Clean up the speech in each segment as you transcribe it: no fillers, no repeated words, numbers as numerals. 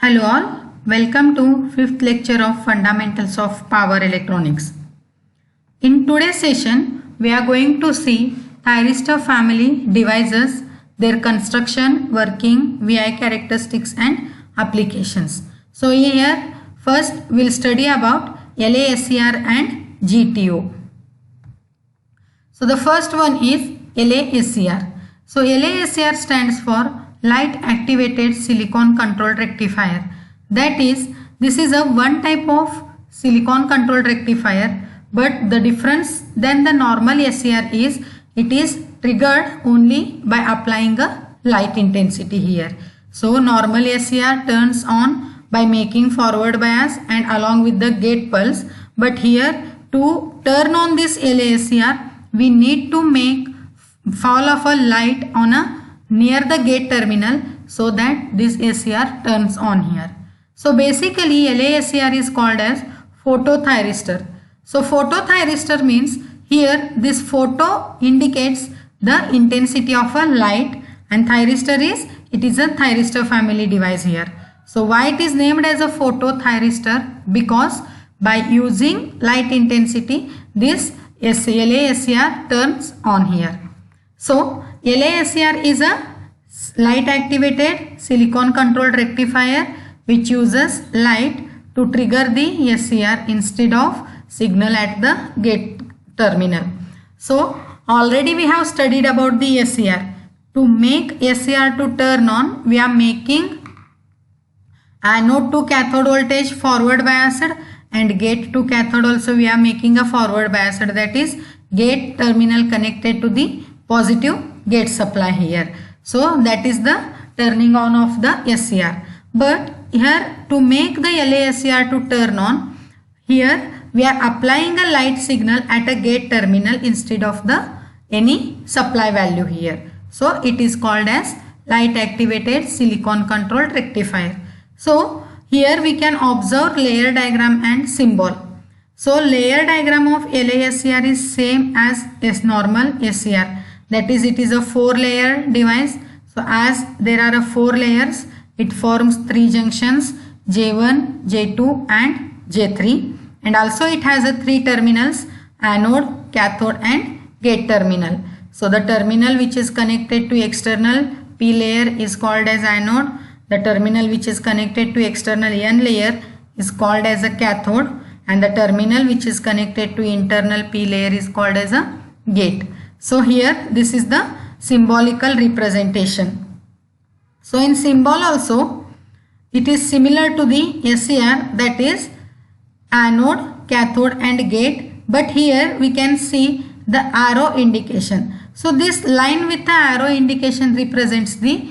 Hello all, welcome to fifth lecture of Fundamentals of Power Electronics. In today's session, we are going to see thyristor family devices, their construction, working, VI characteristics and applications. So here first we will study about LASCR and GTO. So the first one is LASCR. So LASCR stands for Light Activated Silicon Controlled Rectifier. That is, this is a one type of silicon controlled rectifier, but the difference than the normal SCR is it is triggered only by applying a light intensity here. So normal SCR turns on by making forward bias and along with the gate pulse, but here to turn on this LASCR we need to make fall of a light on a near the gate terminal so that this SCR turns on here. So basically LASCR is called as photothyristor. So photothyristor means here this photo indicates the intensity of a light and thyristor is it is a thyristor family device here. So why it is named as a photothyristor? Because by using light intensity this LASCR turns on here. So LASCR is a light activated silicon controlled rectifier which uses light to trigger the SCR instead of signal at the gate terminal. So already we have studied about the SCR. To make SCR to turn on, we are making anode to cathode voltage forward biased and gate to cathode also we are making a forward biased, that is gate terminal connected to the positive gate supply here. So that is the turning on of the SCR. But here to make the LASCR to turn on, here we are applying a light signal at a gate terminal instead of the any supply value here. So it is called as light activated silicon controlled rectifier. So here we can observe layer diagram and symbol. So layer diagram of LASCR is same as normal SCR. That is, it is a 4-layer device. So as there are 4 layers, it forms 3 junctions J1, J2 and J3, and also it has a 3 terminals anode, cathode and gate terminal. So the terminal which is connected to external P layer is called as anode. The terminal which is connected to external N layer is called as a cathode, and the terminal which is connected to internal P layer is called as a gate. So here this is the symbolical representation. So in symbol also it is similar to the SCR, that is anode, cathode and gate, but here we can see the arrow indication. So this line with the arrow indication represents the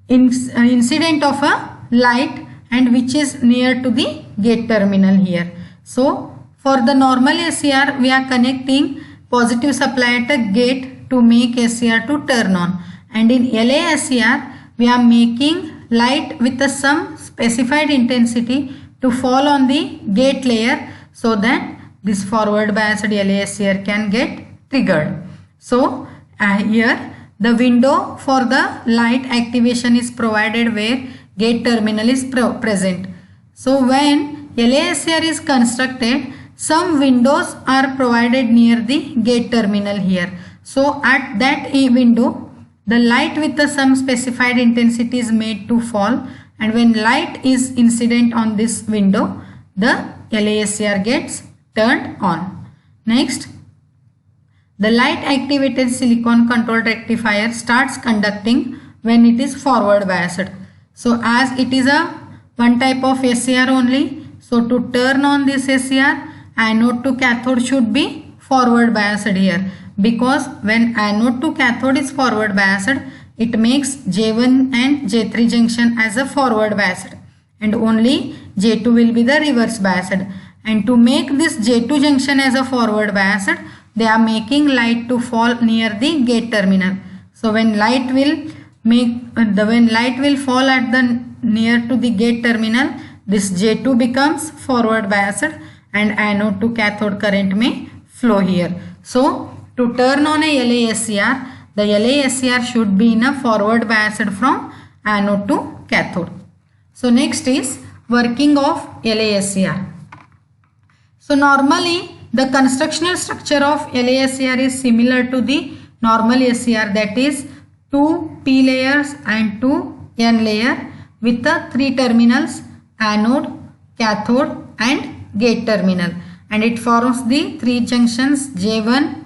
incident of a light and which is near to the gate terminal here. So for the normal SCR we are connecting positive supply at a gate to make SCR to turn on, and in LASCR we are making light with some specified intensity to fall on the gate layer so that this forward biased LASCR can get triggered. So here the window for the light activation is provided where gate terminal is present. So when LASCR is constructed, some windows are provided near the gate terminal here. So at that window, the light with some specified intensity is made to fall, and when light is incident on this window, the LASCR gets turned on. Next, the light activated silicon controlled rectifier starts conducting when it is forward biased. So as it is a one type of SCR only, so to turn on this SCR, anode to cathode should be forward biased here, because when anode to cathode is forward biased, it makes J1 and J3 junction as a forward biased and only J2 will be the reverse biased. And to make this J2 junction as a forward biased, they are making light to fall near the gate terminal. So when light will fall at the near to the gate terminal, this J2 becomes forward biased and anode to cathode current may flow here. So to turn on a LASCR, the LASCR should be in a forward biased from anode to cathode. So next is working of LASCR. So normally the constructional structure of LASCR is similar to the normal SCR, that is 2 P layers and 2 N layer with the 3 terminals, anode, cathode and gate terminal, and it forms the 3 junctions J1,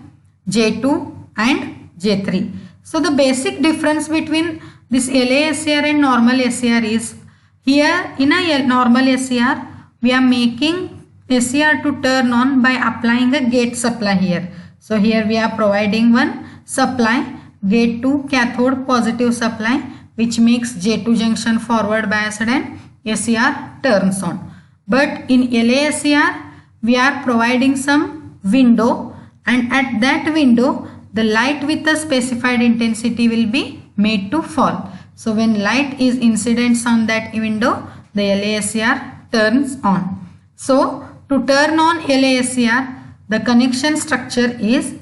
J2 and J3. So the basic difference between this LASCR and normal SCR is, here in a normal SCR we are making SCR to turn on by applying a gate supply here. So here we are providing one supply, gate to cathode positive supply, which makes J2 junction forward biased and SCR turns on. But in LASCR we are providing some window, and at that window the light with the specified intensity will be made to fall. So when light is incident on that window, the LASCR turns on. So to turn on LASCR, the connection structure is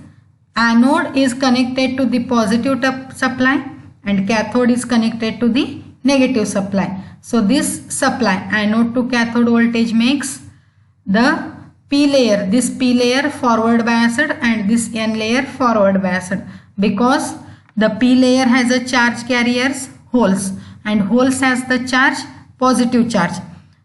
anode is connected to the positive supply and cathode is connected to the negative supply. So this supply, anode to cathode voltage, makes the P layer, this P layer forward biased and this N layer forward biased, because the P layer has a charge carriers, holes, and holes has the charge, positive charge.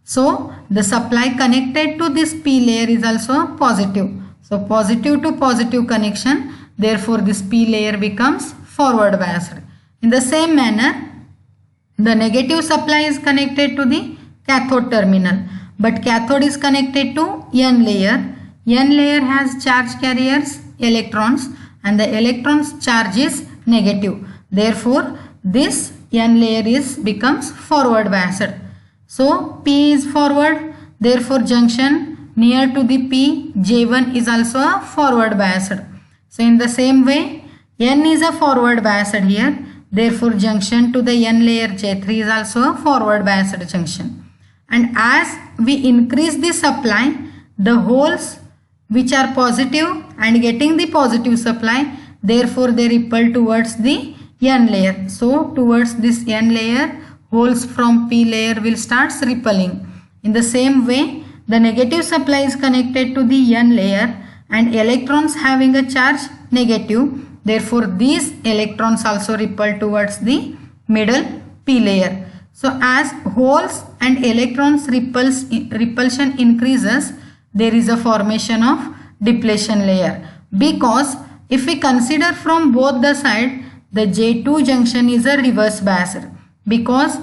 So the supply connected to this P layer is also positive. So positive to positive connection, therefore this P layer becomes forward biased. In the same manner, the negative supply is connected to the cathode terminal, but cathode is connected to N layer. N layer has charge carriers, electrons, and the electrons charge is negative. Therefore this N layer becomes forward biased. So P is forward, therefore junction near to the P, J1 is also a forward biased. So in the same way, N is a forward biased here, therefore junction to the N layer J3 is also a forward biased junction. And as we increase the supply, the holes which are positive and getting the positive supply, therefore they repel towards the N layer. So towards this N layer, holes from P layer will start repelling. In the same way, the negative supply is connected to the N layer and electrons having a charge negative, therefore these electrons also repel towards the middle P layer. So as holes and electrons repulsion increases, there is a formation of depletion layer, because if we consider from both the side, the J2 junction is a reverse biased, because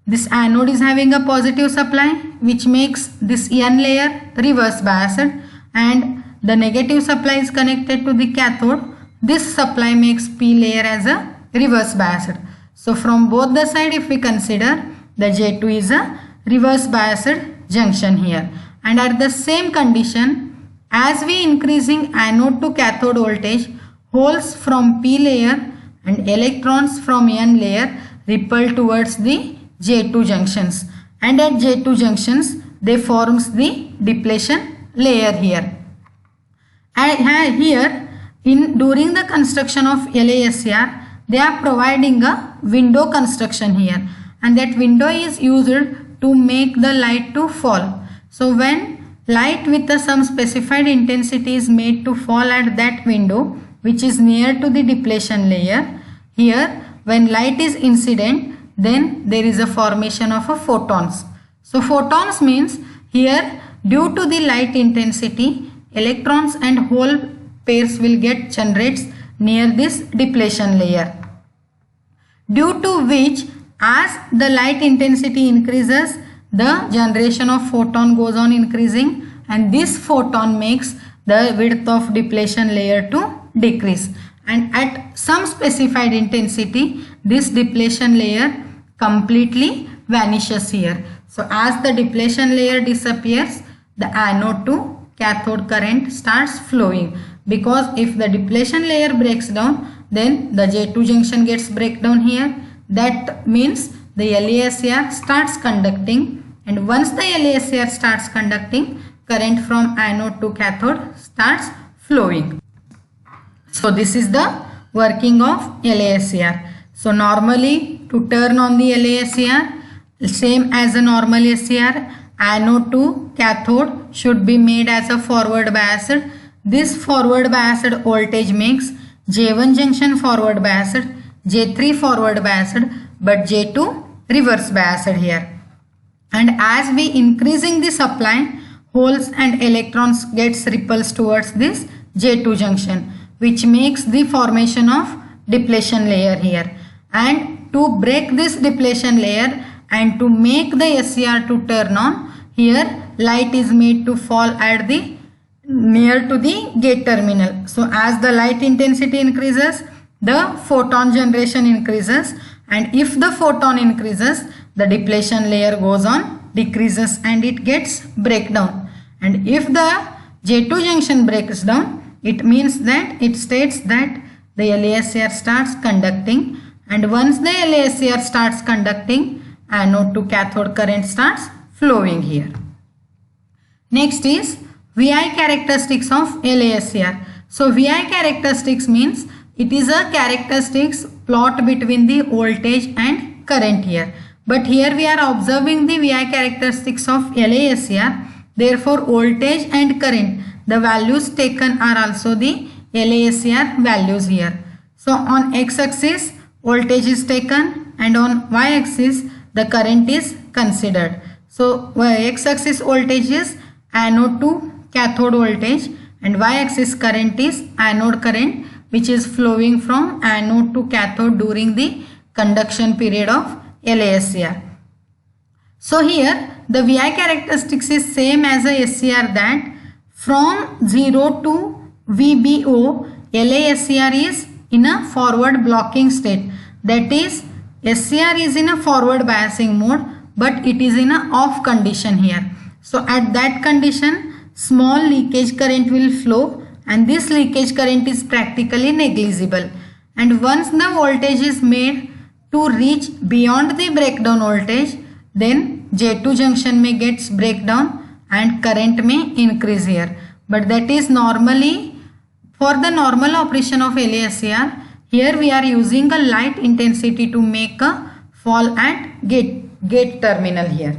this anode is having a positive supply which makes this N layer reverse biased, and the negative supply is connected to the cathode. This supply makes P layer as a reverse biased. So from both the side, if we consider, the J2 is a reverse biased junction here. And at the same condition, as we increasing anode to cathode voltage, holes from P layer and electrons from N layer repel towards the J2 junctions, and at J2 junctions they forms the depletion layer here. And here during the construction of LASCR, they are providing a window construction here, and that window is used to make the light to fall. So when light with some specified intensity is made to fall at that window which is near to the depletion layer, here when light is incident, then there is a formation of photons. So photons means here due to the light intensity, electrons and hole pairs will get generates near this depletion layer, due to which as the light intensity increases, the generation of photon goes on increasing, and this photon makes the width of depletion layer to decrease, and at some specified intensity this depletion layer completely vanishes here. So as the depletion layer disappears, the anode to cathode current starts flowing, because if the depletion layer breaks down, then the J2 junction gets breakdown here. That means the LASCR starts conducting, and once the LASCR starts conducting, current from anode to cathode starts flowing. So this is the working of LASCR. So normally to turn on the LASCR, Same as a normal SCR, anode to cathode should be made as a forward biased. This forward biased voltage makes J1 junction forward biased, J3 forward biased, but J2 reverse biased here. And as we increasing the supply, holes and electrons gets repulsed towards this J2 junction, which makes the formation of depletion layer here. And to break this depletion layer and to make the SCR to turn on, here light is made to fall at the near to the gate terminal. So as the light intensity increases, the photon generation increases, and if the photon increases, the depletion layer goes on, decreases, and it gets breakdown. And if the J2 junction breaks down, it means that it states that the LASCR starts conducting, and once the LASCR starts conducting, anode to cathode current starts flowing here. Next is VI characteristics of LASCR. So VI characteristics means it is a characteristics plot between the voltage and current here. But here we are observing the VI characteristics of LASCR. Therefore voltage and current, the values taken are also the LASCR values here. So on x-axis voltage is taken, and on y-axis the current is considered. So x-axis voltage is anode to cathode voltage, and y-axis current is anode current, which is flowing from anode to cathode during the conduction period of LASCR. So here the VI characteristics is same as a SCR, that from 0 to VBO, LASCR is in a forward blocking state. That is, SCR is in a forward biasing mode, but it is in a off condition here. So at that condition, small leakage current will flow, and this leakage current is practically negligible. And once the voltage is made to reach beyond the breakdown voltage, then J2 junction may gets breakdown and current may increase here. But that is normally for the normal operation of LASCR. Here we are using a light intensity to make a fall at gate terminal here.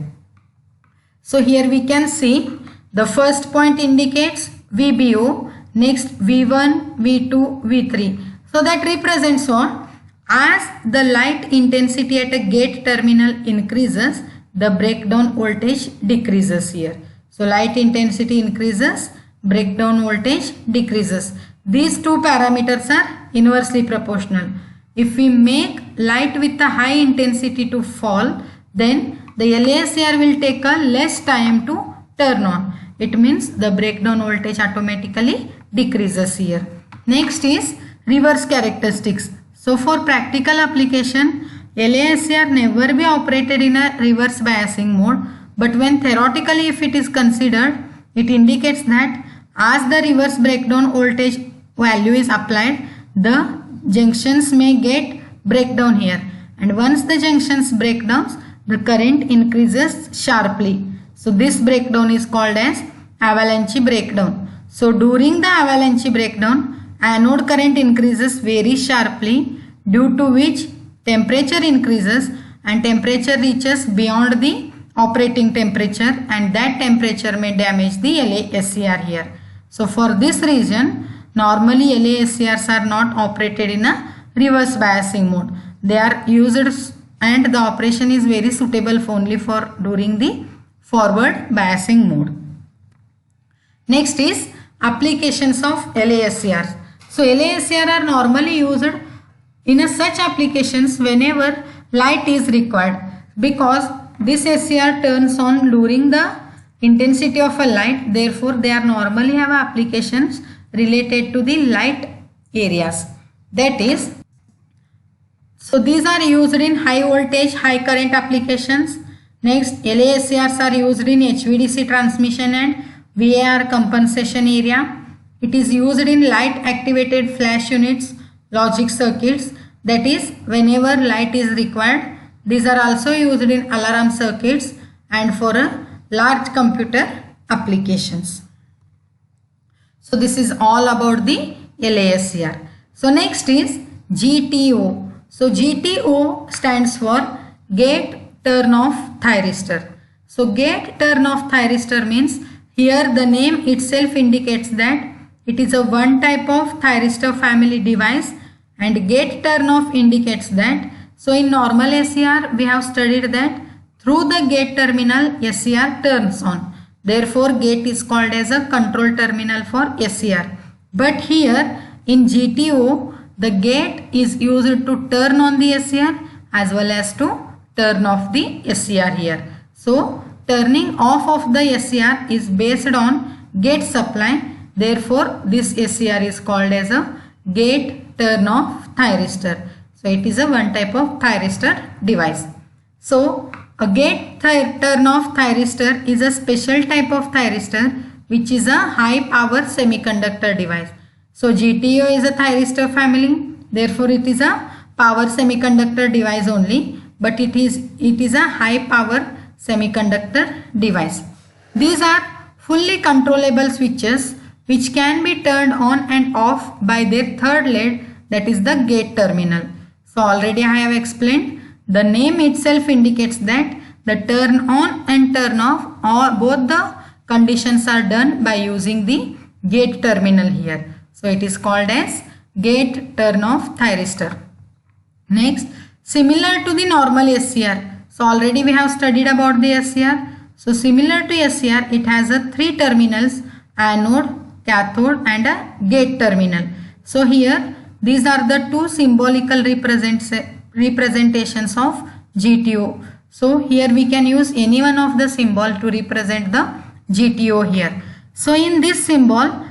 So here we can see the first point indicates VBO, next V1, V2, V3. So that represents what? As the light intensity at a gate terminal increases, the breakdown voltage decreases here. So light intensity increases, breakdown voltage decreases. These two parameters are inversely proportional. If we make light with a high intensity to fall, then the LASCR will take a less time to turn on. It means the breakdown voltage automatically decreases here. Next is reverse characteristics. So for practical application, LASCR never be operated in a reverse biasing mode, but when theoretically if it is considered, it indicates that as the reverse breakdown voltage value is applied, the junctions may get breakdown here, and once the junctions break down, the current increases sharply. So this breakdown is called as avalanche breakdown. So during the avalanche breakdown, anode current increases very sharply, due to which temperature increases and temperature reaches beyond the operating temperature, and that temperature may damage the LASCR here. So for this reason, normally LASCRs are not operated in a reverse biasing mode. They are used, and the operation is very suitable only for during the forward biasing mode. Next is applications of LASCR. So LASCR are normally used in such applications whenever light is required, because this SCR turns on during the intensity of a light. Therefore they are normally have applications related to the light areas. That is, so these are used in high voltage, high current applications. Next, LASCRs are used in HVDC transmission and VAR compensation area. It is used in light activated flash units, logic circuits, that is whenever light is required. These are also used in alarm circuits and for a large computer applications. So this is all about the LASCR. So next is GTO. So GTO stands for gate turn off thyristor. So gate turn off thyristor means here the name itself indicates that it is a one type of thyristor family device, and gate turn off indicates that. So in normal SCR we have studied that through the gate terminal SCR turns on. Therefore gate is called as a control terminal for SCR. But here in GTO the gate is used to turn on the SCR as well as to turn off the SCR here. So turning off of the SCR is based on gate supply. Therefore this SCR is called as a gate turn off thyristor. So it is a one type of thyristor device. So a gate turn off thyristor is a special type of thyristor which is a high power semiconductor device. So GTO is a thyristor family, therefore it is a power semiconductor device only, but it is a high power semiconductor device. These are fully controllable switches which can be turned on and off by their third lead, that is the gate terminal. So already I have explained, the name itself indicates that the turn on and turn off or both the conditions are done by using the gate terminal here. So it is called as gate turn off thyristor. Next, similar to the normal SCR. So already we have studied about the SCR. So similar to SCR, it has a three terminals, anode, cathode and a gate terminal. So here these are the two symbolical representations of GTO. So here we can use any one of the symbol to represent the GTO here. So in this symbol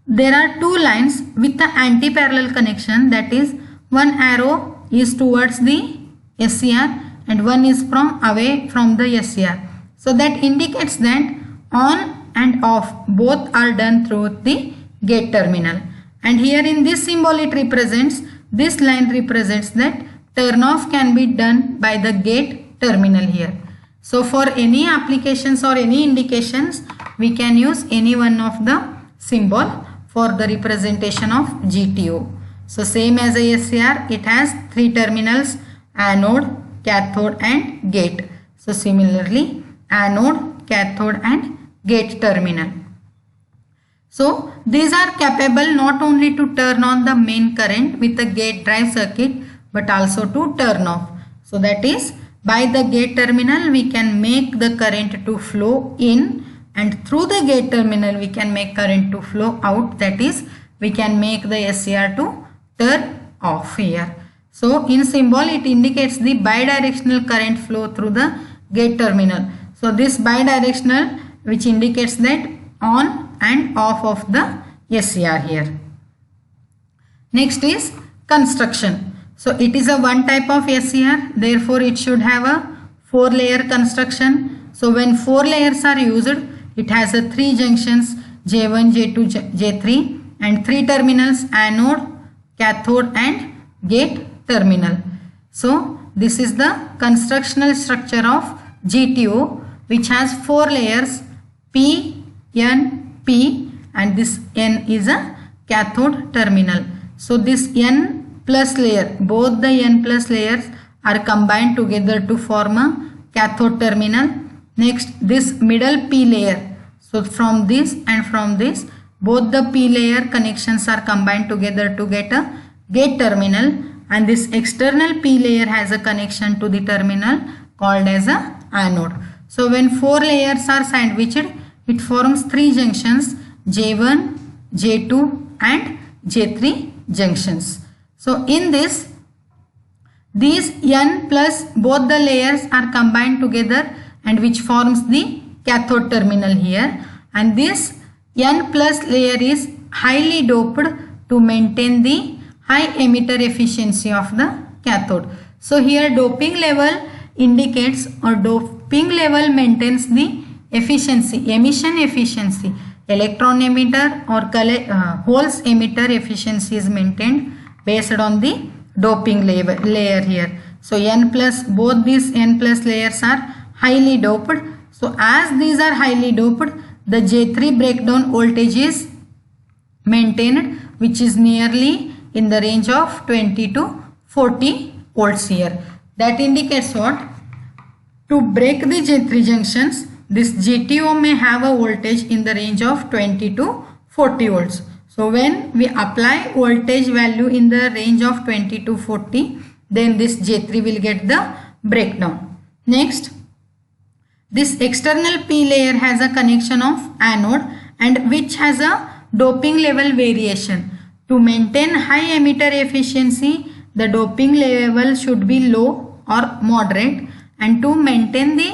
there are two lines with the anti-parallel connection, that is one arrow is towards the SCR and one is away from the SCR. So that indicates that on and off both are done through the gate terminal. And here in this symbol it represents, this line represents that turn off can be done by the gate terminal here. So for any applications or any indications we can use any one of the symbol for the representation of GTO. So same as a SCR, it has three terminals, anode, cathode and gate. So similarly anode, cathode and gate terminal. So these are capable not only to turn on the main current with the gate drive circuit but also to turn off. So that is, by the gate terminal we can make the current to flow in, and through the gate terminal we can make current to flow out, that is we can make the SCR to turn off here. So in symbol it indicates the bidirectional current flow through the gate terminal. So this bidirectional which indicates that on and off of the SCR here. Next is construction. So it is a one type of SCR, therefore it should have a 4-layer construction. So when 4 layers are used, it has a 3 junctions, J1, J2, J3 and 3 terminals, anode, cathode and gate terminal. So this is the constructional structure of GTO, which has 4 layers, P, N, P, and this N is a cathode terminal. So this N plus layer, both the N plus layers are combined together to form a cathode terminal. Next, this middle P layer. So from this and from this, both the P layer connections are combined together to get a gate terminal, and this external P layer has a connection to the terminal called as a anode. So when 4 layers are sandwiched, it forms 3 junctions, J1, J2 and J3 junctions. So in this, these N plus both the layers are combined together and which forms the cathode terminal here, and this N plus layer is highly doped to maintain the high emitter efficiency of the cathode. So here doping level indicates, or doping level maintains the efficiency, emission efficiency. Electron emitter or holes emitter efficiency is maintained based on the doping layer here. So N plus, both these N plus layers are highly doped. So as these are highly doped, the J3 breakdown voltage is maintained, which is nearly in the range of 20 to 40 volts here. That indicates what? To break the J3 junctions, this GTO may have a voltage in the range of 20 to 40 volts. So when we apply voltage value in the range of 20 to 40, then this J3 will get the breakdown. Next, this external P layer has a connection of anode and which has a doping level variation. To maintain high emitter efficiency, the doping level should be low or moderate, and to maintain the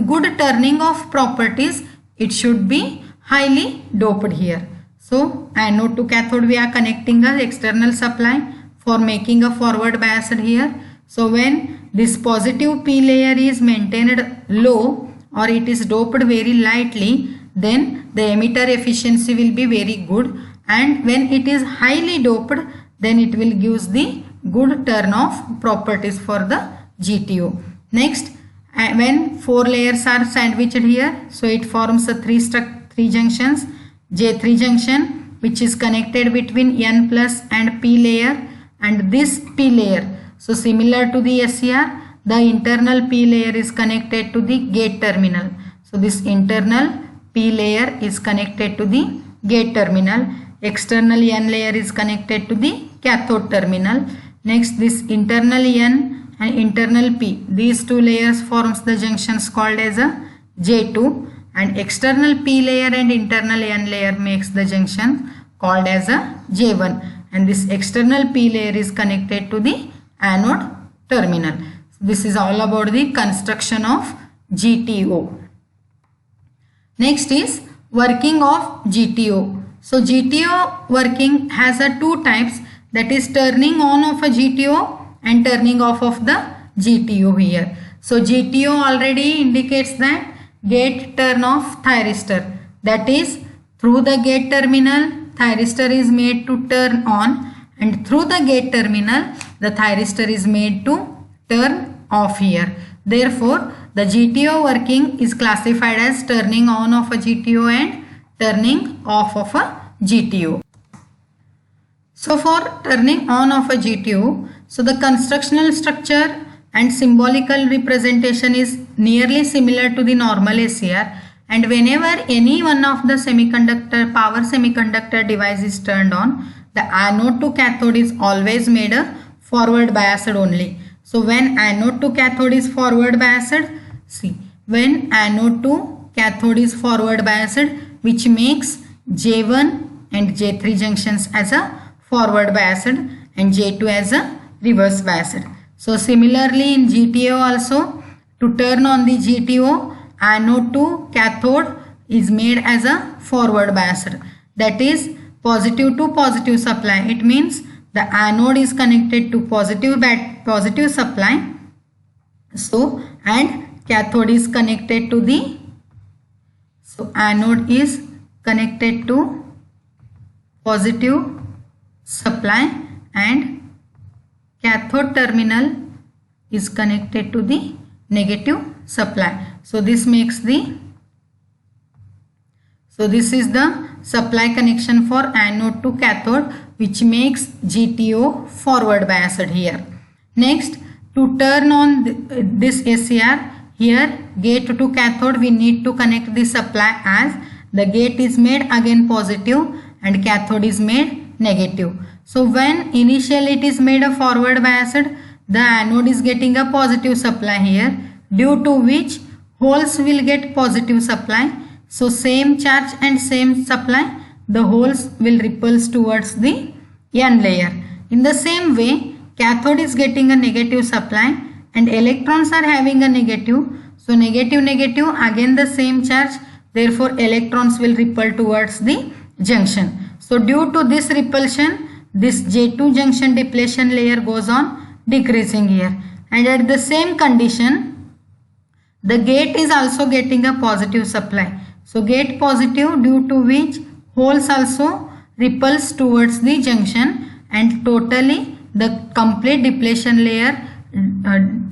good turning of properties, it should be highly doped here. So anode to cathode we are connecting a external supply for making a forward biased here. So when this positive P layer is maintained low or it is doped very lightly, then the emitter efficiency will be very good, and when it is highly doped, then it will give the good turn off properties for the GTO. Next, when 4 layers are sandwiched here, so it forms a three junctions. J3 junction which is connected between N plus and P layer and this P layer. So similar to the SCR, the internal P layer is connected to the gate terminal. So this internal P layer is connected to the gate terminal. External N layer is connected to the cathode terminal. Next, this internal N and internal P, these two layers forms the junctions called as a J2, and external P layer and internal N layer makes the junction called as a J1, and this external P layer is connected to the anode terminal. This is all about the construction of GTO. Next is working of GTO. So GTO working has a two types, that is turning on of a GTO and turning off of the GTO here. So GTO already indicates that gate turn off thyristor, that is through the gate terminal thyristor is made to turn on, and through the gate terminal the thyristor is made to turn off here. Therefore the GTO working is classified as turning on of a GTO and turning off of a GTO. So for turning on of a GTO, so the constructional structure and symbolical representation is nearly similar to the normal SCR, and whenever any one of the power semiconductor device is turned on, the anode to cathode is always made a forward biased only. So when anode to cathode is forward biased, see, when anode to cathode is forward biased, which makes J1 and J3 junctions as a forward biased and J2 as a reverse biased. So similarly in GTO also, to turn on the GTO, anode to cathode is made as a forward biased, that is positive to positive supply. It means the anode is connected to positive supply, so, and cathode is connected to the, so anode is connected to positive supply and cathode terminal is connected to the negative supply. So this makes the, so this is the supply connection for anode to cathode, which makes GTO forward biased here. Next, to turn on this SCR, here gate to cathode we need to connect the supply as the gate is made again positive and cathode is made negative. So when initially it is made a forward biased, the anode is getting a positive supply here, due to which holes will get positive supply. So same charge and same supply, the holes will repulse towards the N layer. In the same way, cathode is getting a negative supply and electrons are having a negative. So negative negative, again the same charge, therefore electrons will repel towards the junction. So due to this repulsion, this J2 junction depletion layer goes on decreasing here, and at the same condition the gate is also getting a positive supply. So gate positive, due to which holes also repulse towards the junction, and totally the complete depletion layer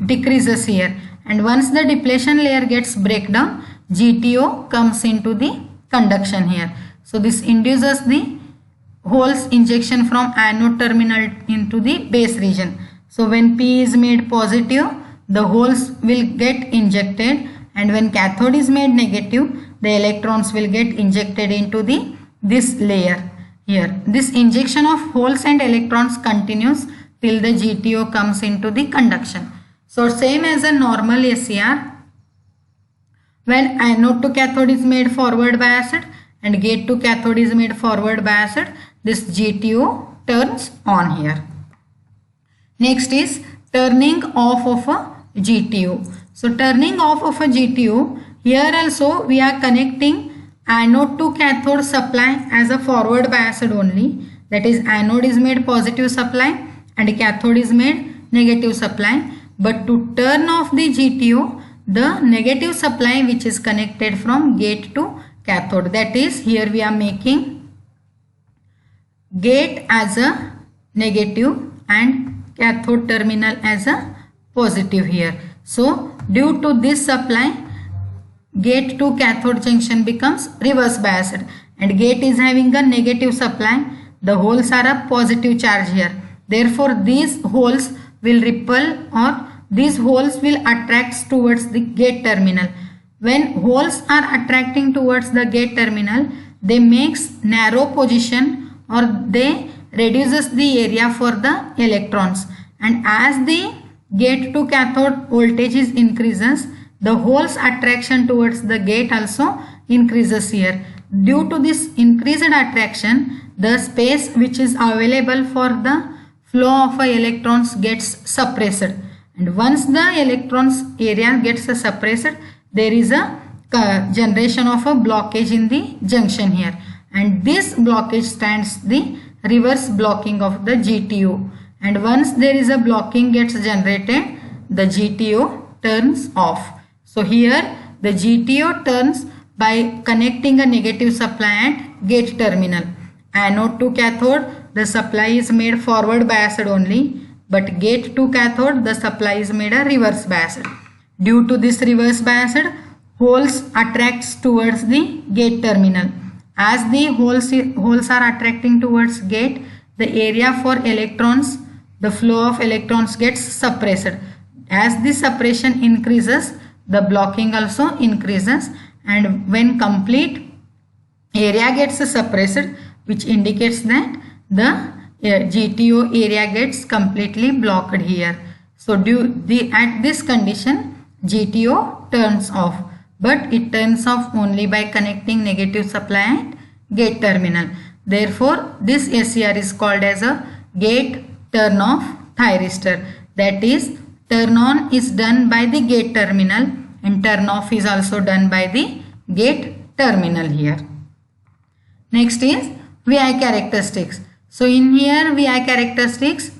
decreases here, and once the depletion layer gets breakdown, GTO comes into the conduction here. So this induces the holes injection from anode terminal into the base region. So when P is made positive, the holes will get injected, and when cathode is made negative, the electrons will get injected into this layer here. This injection of holes and electrons continues till the GTO comes into the conduction. So same as a normal SCR, when anode to cathode is made forward biased and gate to cathode is made forward biased, this GTO turns on here. Next is turning off of a GTO. So turning off of a GTO, here also we are connecting anode to cathode supply as a forward biased only. That is, anode is made positive supply and cathode is made negative supply. But to turn off the GTO, the negative supply which is connected from gate to cathode, that is, here we are making gate as a negative and cathode terminal as a positive here. So due to this supply, gate to cathode junction becomes reverse biased, and gate is having a negative supply. The holes are a positive charge here. Therefore these holes will repel, or these holes will attract towards the gate terminal. When holes are attracting towards the gate terminal, they makes narrow position, or they reduces the area for the electrons, and as the gate to cathode voltage is increases, the holes attraction towards the gate also increases here. Due to this increased attraction, the space which is available for the flow of electrons gets suppressed, and once the electrons area gets suppressed, there is a generation of a blockage in the junction here, and this blockage stands the reverse blocking of the GTO, and once there is a blocking gets generated, the GTO turns off. So here the GTO turns by connecting a negative supply at gate terminal. Anode to cathode, the supply is made forward biased only, but gate to cathode, the supply is made a reverse biased. Due to this reverse biased, holes attracts towards the gate terminal. As the holes are attracting towards gate, the area for electrons, the flow of electrons gets suppressed. As the suppression increases, the blocking also increases, and when complete area gets suppressed, which indicates that the GTO area gets completely blocked here. So at this condition, GTO turns off, but it turns off only by connecting negative supply at gate terminal. Therefore this SCR is called as a gate turn off thyristor. That is, turn on is done by the gate terminal and turn off is also done by the gate terminal here. Next is VI characteristics. So in here VI characteristics,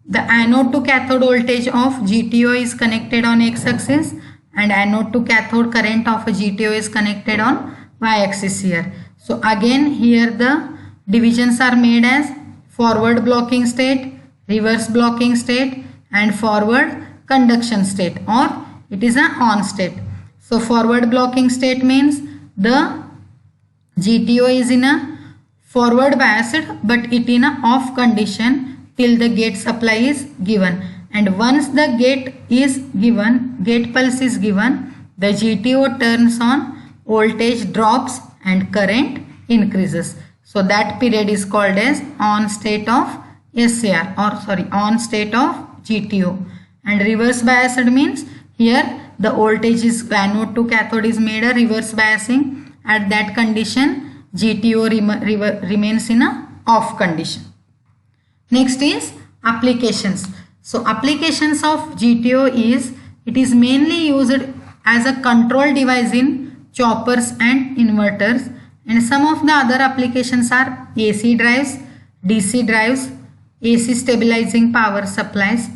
the anode to cathode voltage of GTO is connected on x-axis, and anode to cathode current of a GTO is connected on y-axis here. So again here the divisions are made as forward blocking state, reverse blocking state, and forward conduction state, or it is an on state. So forward blocking state means the GTO is in a forward biased, but it in a off condition till the gate supply is given, and once the gate is given, gate pulse is given, the GTO turns on, voltage drops and current increases. So that period is called as on state of SCR, or sorry, on state of GTO. And reverse biased means here the voltage is anode to cathode is made a reverse biasing. At that condition, GTO remains in a off condition. Next is applications. So applications of GTO is, it is mainly used as a control device in choppers and inverters, and some of the other applications are AC drives, DC drives, AC stabilizing power supplies,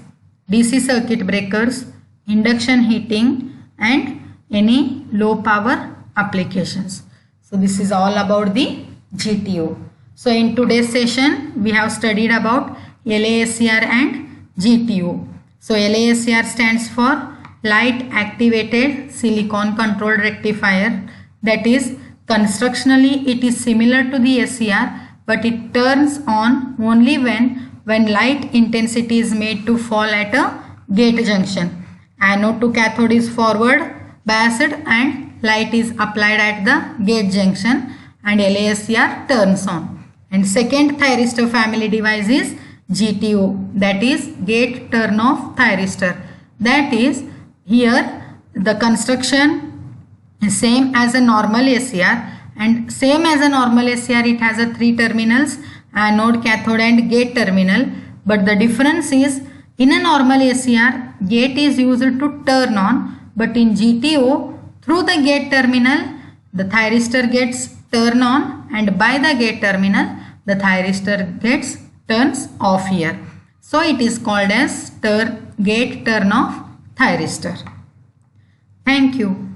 DC circuit breakers, induction heating, and any low power applications. So this is all about the GTO. So in today's session we have studied about LASCR and GTO. So LASCR stands for light activated silicon controlled rectifier. That is, constructionally it is similar to the SCR, but it turns on only when light intensity is made to fall at a gate junction. Anode to cathode is forward biased and light is applied at the gate junction and LASCR turns on. And second thyristor family device is GTO, that is gate turn off thyristor. That is, here the construction is same as a normal SCR, and same as a normal SCR it has a 3 terminals, anode, cathode and gate terminal, but the difference is in a normal SCR gate is used to turn on, but in GTO through the gate terminal the thyristor gets turn on and by the gate terminal the thyristor gets turns off here. So it is called as gate turn off thyristor. Thank you.